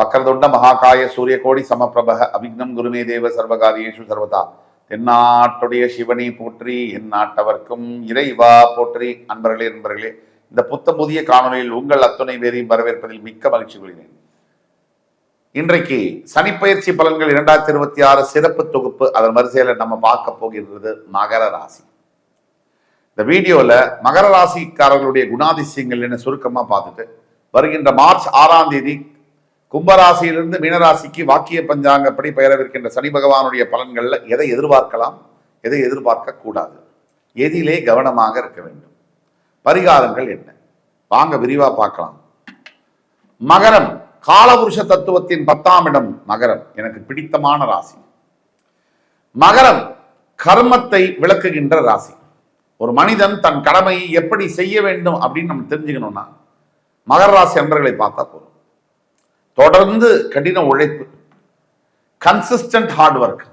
வக்கரதுண்ட மகாகாய சூரியகோடி சமப்பிரப அவிக்னம் குருமே தேவ சர்வகாரியேஷு சர்வதா. தென்னாட்டுடைய சிவனை போற்றி, என் நாட்டவர்க்கும் இறைவா போற்றி. நண்பர்களே, இந்த புதிய காணொலியில் உங்கள் அத்துணை பேரையும் வரவேற்பதில் மிக்க மகிழ்ச்சி கொள்கிறேன். இன்றைக்கு சனிப்பயிற்சி பலன்கள் 2026 சிறப்பு தொகுப்பு. அதன் வரிசையில நம்ம பார்க்க போகின்றது மகர ராசி. இந்த வீடியோல மகர ராசிக்காரர்களுடைய குணாதிசயங்கள் என்ன சுருக்கமா பார்த்துட்டு, வருகின்ற மார்ச் 6ஆம் தேதி கும்பராசியிலிருந்து மீனராசிக்கு வாக்கிய பஞ்சாங்கப்படி பெயரவிருக்கின்ற சனி பகவானுடைய பலன்கள்ல எதை எதிர்பார்க்கலாம், எதை எதிர்பார்க்க கூடாது, எதிலே கவனமாக இருக்க வேண்டும், பரிகாரங்கள் என்ன, வாங்க விரிவா பார்க்கலாம். மகரம், காலபுருஷ தத்துவத்தின் 10ஆம் இடம் மகரம். எனக்கு பிடித்தமான ராசி. மகரம் கர்மத்தை விளக்குகின்ற ராசி. ஒரு மனிதன் தன் கடமையை எப்படி செய்ய வேண்டும் அப்படின்னு நம்ம தெரிஞ்சுக்கணும்னா மகர ராசி அன்பர்களை பார்த்தா போதும். தொடர்ந்து கடின உழைப்பு, கன்சிஸ்டன்ட் ஹார்ட் ஒர்க்.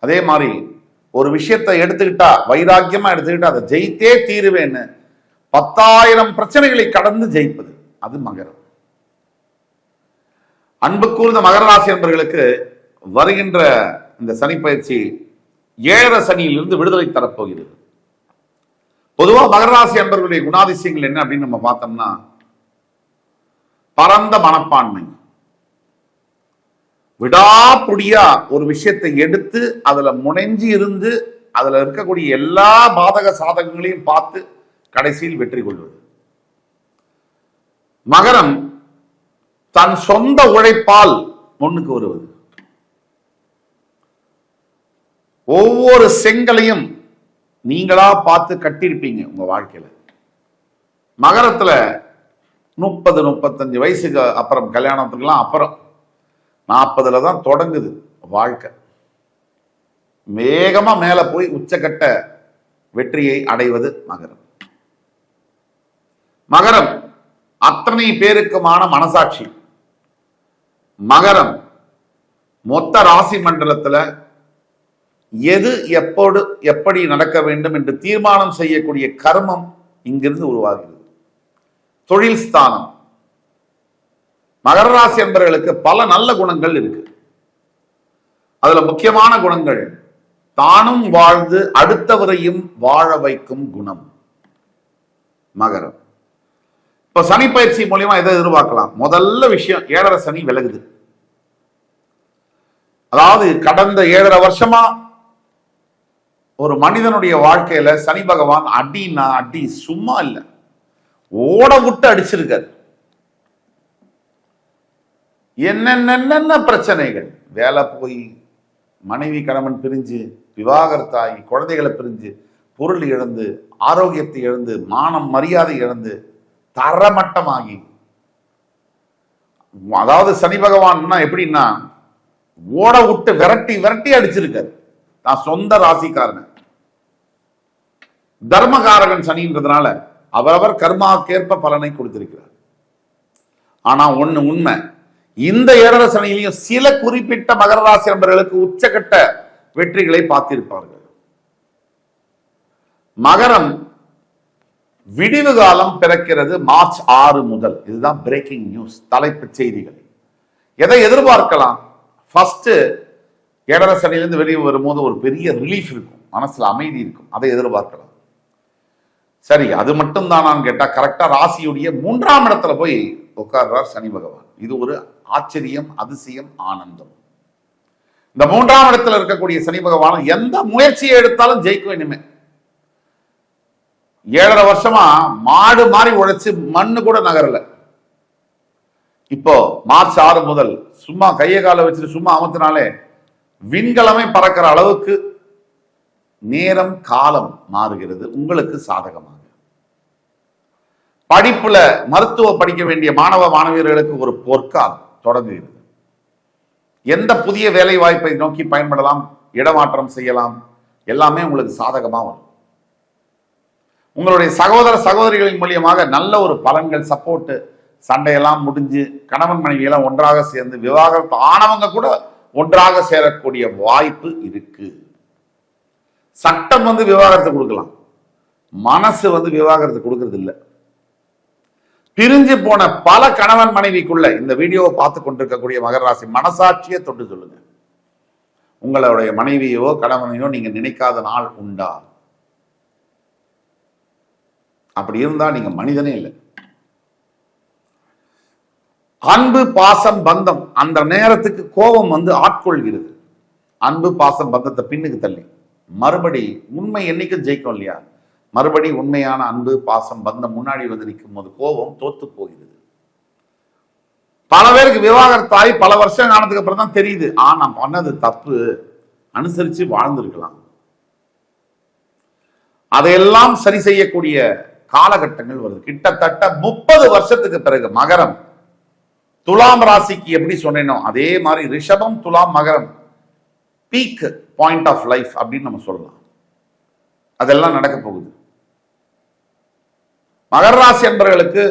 அதே மாதிரி ஒரு விஷயத்தை எடுத்துக்கிட்டா, வைராக்கியமா எடுத்துக்கிட்டா அதை ஜெயித்தே தீருவேன்னு 10,000 பிரச்சனைகளை கடந்து ஜெயிப்பது, அது மகரம். அன்பு கூர்ந்த மகர ராசி அன்பர்களுக்கு வருகின்ற இந்த சனி பயிற்சி 7 சனியிலிருந்து விடுதலை தரப்போகிறது. பொதுவாக மகர ராசி அன்பர்களுடைய குணாதிசயங்கள் என்ன அப்படின்னு நம்ம பார்த்தோம்னா, பரந்த மனப்பான்மை, விடாப்புடியா ஒரு விஷயத்தை எடுத்து அதுல முனைஞ்சி இருந்து அதுல இருக்கக்கூடிய எல்லா பாதக சாதகங்களையும் பார்த்து கடைசியில் வெற்றி கொள்வது. மகரம் தன் சொந்த உழைப்பால் முன்னுக்கு வருவது. ஒவ்வொரு செங்கலையும் நீங்களா பார்த்து கட்டியிருப்பீங்க உங்க வாழ்க்கையில. மகரத்துல 30-35 வயசுக்கு அப்புறம், கல்யாணத்துக்குலாம் அப்புறம் 40ல தான் தொடங்குது வாழ்க்கை. வேகமா மேல போய் உச்சக்கட்ட வெற்றியை அடைவது மகரம். மகரம் அத்தனை பேருக்குமான மனசாட்சி. மகரம் மொத்த ராசி மண்டலத்துல எது எப்போது எப்படி நடக்க வேண்டும் என்று தீர்மானம் செய்யக்கூடிய கர்மம் இங்கிருந்து உருவாகிறது. தொழில் ஸ்தானம். மகர ராசி என்பவர்களுக்கு பல நல்ல குணங்கள் இருக்கு. அதுல முக்கியமான குணங்கள், தானும் வாழ்ந்து அடுத்தவரையும் வாழ வைக்கும் குணம் மகரம். இப்ப சனி பயிற்சி மூலியமா எதை எதிர்பார்க்கலாம்? முதல்ல விஷயம், 7.5 சனி விலகுது. அதாவது கடந்த 7.5 வருஷமா ஒரு மனிதனுடைய வாழ்க்கையில சனி பகவான் அடினா அடி சும்மா இல்லை, ஓட விட்டு அடிச்சிருக்காரு. என்னென்ன பிரச்சனைகள், வேலை போய், மனைவி கணவன் பிரிஞ்சு, விவாகரத்தாகி, குழந்தைகளை பிரிஞ்சு, பொருள் இழந்து, ஆரோக்கியத்தை இழந்து, மானம் மரியாதை இழந்து, தரமட்டமாகி. அதாவது சனி பகவான் எப்படின்னா ஓட விட்டு விரட்டி விரட்டி அடிச்சிருக்காரு. நான் சொந்த ராசிக்காரன். தர்மகாரகன் சனின்றதுனால அவரவர் கர்மாக்கேற்ப பலனை கொடுத்திருக்கிறார். ஆனா ஒண்ணு உண்மை, இந்த 7.5 சனியிலையும் சில குறிப்பிட்ட மகர ராசி நண்பர்களுக்கு உச்சகட்ட வெற்றிகளை பார்த்திருப்பார்கள். மகரம் விடிவு காலம் பிறக்கிறது மார்ச் 6 முதல். இதுதான் பிரேக்கிங் நியூஸ், தலைப்புச் செய்திகள். எதை எதிர்பார்க்கலாம்? ஃபர்ஸ்ட் 7.5 சனியிலிருந்து வெளியே வரும்போது ஒரு பெரிய ரிலீஃப் இருக்கும், மனசுல அமைதி இருக்கும், அதை எதிர்பார்க்கலாம். சரி, அது மட்டும் தானான்னு கேட்டா, கரெக்டா ராசியுடைய 3ஆம் இடத்துல போய் உட்கார்றார் சனி பகவான். இது ஒரு ஆச்சரியம், அதிசயம், ஆனந்தம். இந்த 3ஆம் இடத்துல இருக்கக்கூடிய சனி பகவான் எந்த முயற்சியை எடுத்தாலும் ஜெயிக்கும். இனிமே 7.5 வருஷமா மாடு மாறி உழைச்சு மண்ணு கூட நகரல. இப்போ மார்ச் 6 முதல் சும்மா கையை காலை வச்சுட்டு சும்மா அமர்த்தினாலே விண்கலமே பறக்கிற அளவுக்கு நேரம் காலம் மாறுகிறது உங்களுக்கு சாதகமாக. படிப்புல மருத்துவ படிக்க வேண்டிய மாணவ மாணவியர்களுக்கு ஒரு பொற்காலம் தொடங்குகிறது. எந்த புதிய வேலை வாய்ப்பை நோக்கி பயன்படலாம், இடமாற்றம் செய்யலாம், எல்லாமே உங்களுக்கு சாதகமா வரும். உங்களுடைய சகோதர சகோதரிகளின் மூலியமாக நல்ல ஒரு பலன்கள், சப்போர்ட், சண்டையெல்லாம் முடிஞ்சு கணவன் மனைவி எல்லாம் ஒன்றாக சேர்ந்து விவாகரத்து ஆனவங்க கூட ஒன்றாக சேரக்கூடிய வாய்ப்பு இருக்கு. சட்டம் விவாகரத்து கொடுக்கலாம், மனசு விவாகரத்து கொடுக்கறது இல்லை. பிரிஞ்சு போன பல கணவன் மனைவிக்குள்ள இந்த வீடியோவை பார்த்து கொண்டிருக்கக்கூடிய மகர ராசி மனசாட்சியை தொட்டு சொல்லுங்க. உங்களுடைய மனைவியோ கணவனையோ நீங்க நினைக்காத நாள் உண்டா? அப்படி இருந்தா நீங்க மனிதனே இல்லை. அன்பு பாசம் பந்தம் அந்த நேரத்துக்கு கோபம் வந்து ஆட்கொள்கிறது. அன்பு பாசம் பந்தத்தை பின்னுக்கு தள்ளி மறுபடி உண்மை என்னைக்கும் ஜெயிக்கும் இல்லையா? மறுபடி உண்மையான அன்பு பாசம் பந்தம் முன்னாடி வந்து நிற்கும் போது கோபம் தோத்து போகிறது. பல பேருக்கு விவாகரத்தாய் பல வருஷம் ஆனதுக்கு அப்புறம் தான் தெரியுது, நான் பண்ணது தப்பு, அனுசரிச்சு வாழ்ந்திருக்கலாம். அதையெல்லாம் சரி செய்யக்கூடிய காலகட்டங்கள் வருது. கிட்டத்தட்ட 30 வருஷத்துக்கு பிறகு மகரம் துலாம் ராசிக்கு எப்படி சொன்னேனோ அதே மாதிரி ரிஷபம் துலாம் மகரம் பீக் பாயிண்ட் ஆஃப் லைஃப் அப்படின்னு நம்ம சொல்லலாம். அதெல்லாம் நடக்க போகுது. மகர ராசி என்பவர்களுக்கு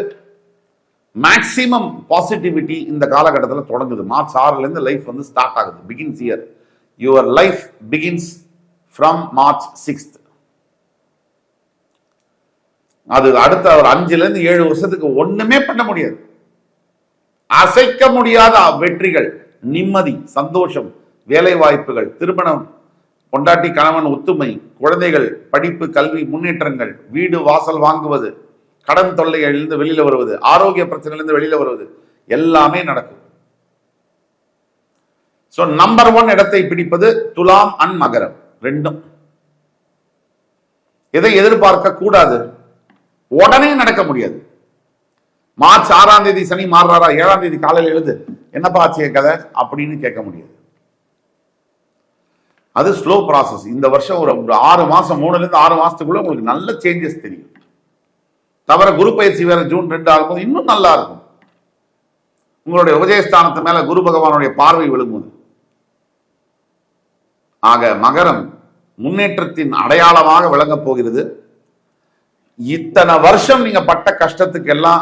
மேக்சிமம் பாசிட்டிவிட்டி இந்த காலகட்டத்தில் தொடங்குது. மார்ச் 6ல இருந்து லைஃப் வந்து ஸ்டார்ட் ஆகுது. Begins year. Your life begins from March 6th. அது அடுத்த ஒரு 5ல இருந்து 7 வருஷத்துக்கு ஒண்ணுமே பண்ண முடியாது. அசைக்க முடியாத வெற்றிகள், நிம்மதி, சந்தோஷம், வேலை வாய்ப்புகள், திருமணம், பொண்டாட்டி கணவன் ஒத்துமை, குழந்தைகள், படிப்பு, கல்வி, முன்னேற்றங்கள், வீடு வாசல் வாங்குவது, கடன் தொல்லைகளிலிருந்து வெளியில வருவது, ஆரோக்கிய பிரச்சனையிலிருந்து வெளியில வருவது, எல்லாமே நடக்கும். சோ நம்பர் 1 இடத்தை பிடிப்பது துலாம் அண்ட் மகரம் ரெண்டும். எதை எதிர்பார்க்க கூடாது, உடனே நடக்க முடியாது. மார்ச் 6ஆம் தேதி சனி மாறுறாரா, 7ஆம் தேதி காலையில் எழுது என்னப்பா ஆச்சு கதை அப்படின்னு கேட்க முடியாது. அது ஸ்லோ ப்ராசஸ். இந்த வருஷம் ஒரு 6 மாசம் 3ல இருந்து 6 மாசத்துக்குள்ள உங்களுக்கு நல்ல சேஞ்சஸ் தெரியும். தவிர குரு பயிற்சி வேற ஜூன் 2 ஆகும்போது இன்னும் நல்லா இருக்கும். உங்களுடைய உபஜயஸ்தானத்து மேல குரு பகவானுடைய பார்வை விழுங்குது. ஆக மகரம் முன்னேற்றத்தின் அடையாளமாக விளங்க போகிறது. இத்தனை வருஷம் நீங்க பட்ட கஷ்டத்துக்கு எல்லாம்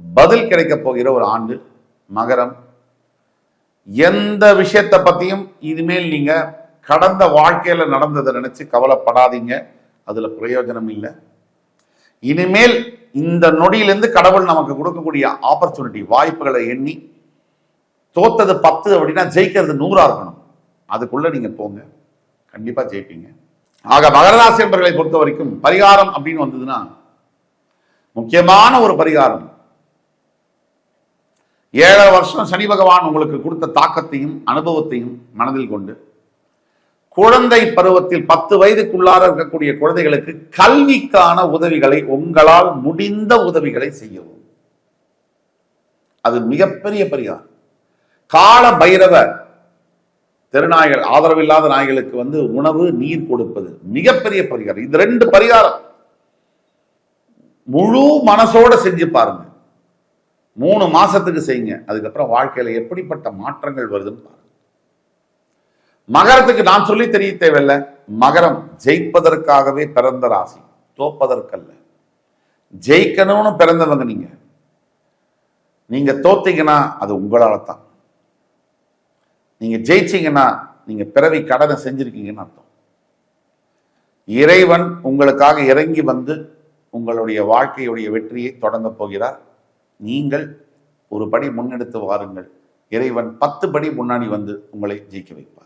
பதில் கிடைக்க போகிற ஒரு ஆண்டு மகரம். எந்த விஷயத்தை பத்தியும் இனிமேல் நீங்க கடந்த வாழ்க்கையில நடந்ததை நினைச்சு கவலைப்படாதீங்க. அதுல பிரயோஜனம் இல்லை. இனிமேல் இந்த நொடியிலிருந்து கடவுள் நமக்கு கொடுக்கக்கூடிய ஆப்பர்ச்சுனிட்டி வாய்ப்புகளை எண்ணி தோத்தது 10 அப்படின்னா ஜெயிக்கிறது 100 இருக்கணும். அதுக்குள்ள நீங்க போங்க, கண்டிப்பா ஜெயிப்பீங்க. ஆக மகராசி என்பவர்களை பொறுத்த வரைக்கும் பரிகாரம் அப்படின்னு வந்ததுன்னா முக்கியமான ஒரு பரிகாரம், 7 வருஷம் சனி பகவான் உங்களுக்கு கொடுத்த தாக்கத்தையும் அனுபவத்தையும் மனதில் கொண்டு குழந்தை பருவத்தில் 10 வயதுக்குள்ளார இருக்கக்கூடிய குழந்தைகளுக்கு கல்விக்கான உதவிகளை உங்களால் முடிந்த உதவிகளை செய்யவும். அது மிகப்பெரிய பரிகாரம். கால பைரவ தெருநாய்கள், ஆதரவில்லாத நாய்களுக்கு வந்து உணவு நீர் கொடுப்பது மிகப்பெரிய பரிகாரம். இந்த 2 பரிகாரம் முழு மனசோட செஞ்சு பாருங்க. 3 மாசத்துக்கு செய்யுங்க. அதுக்கப்புறம் வாழ்க்கையில எப்படிப்பட்ட மாற்றங்கள் வருதுன்னு பாருங்க. மகரத்துக்கு நான் சொல்லி தெரிய தேவையில்லை. மகரம் ஜெயிப்பதற்காகவே பிறந்த ராசி, தோப்பதற்கல்ல. ஜெயிக்கணும்னு பிறந்தவங்க நீங்க. நீங்க தோத்தீங்கன்னா அது உங்களால தான். நீங்க ஜெயிச்சீங்கன்னா நீங்க பிறவி கடனை செஞ்சிருக்கீங்கன்னு அர்த்தம். இறைவன் உங்களுக்காக இறங்கி வந்து உங்களுடைய வாழ்க்கையுடைய வெற்றியை தொடங்க போகிறார். நீங்கள் ஒரு படி முன்னெடுத்து வாருங்கள். இறைவன் 10 படி முன்னாடி வந்து உங்களை ஜெயிக்க வைப்பார்.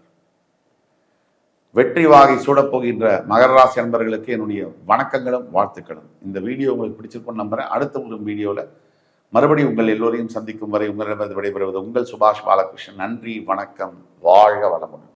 வெற்றி வாகை சூடப்போகின்ற மகர ராசி அன்பர்களுக்கு என்னுடைய வணக்கங்களும் வாழ்த்துக்களும். இந்த வீடியோ உங்களுக்கு பிடிச்சிருக்கும்னு நம்புறேன். அடுத்த ஒரு வீடியோவில் மறுபடியும் உங்கள் எல்லோரையும் சந்திக்கும் வரை உங்களிடமிருந்து விடைபெறுவது உங்கள் சுபாஷ் பாலகிருஷ்ணன். நன்றி, வணக்கம், வாழ்க வளமுடன்.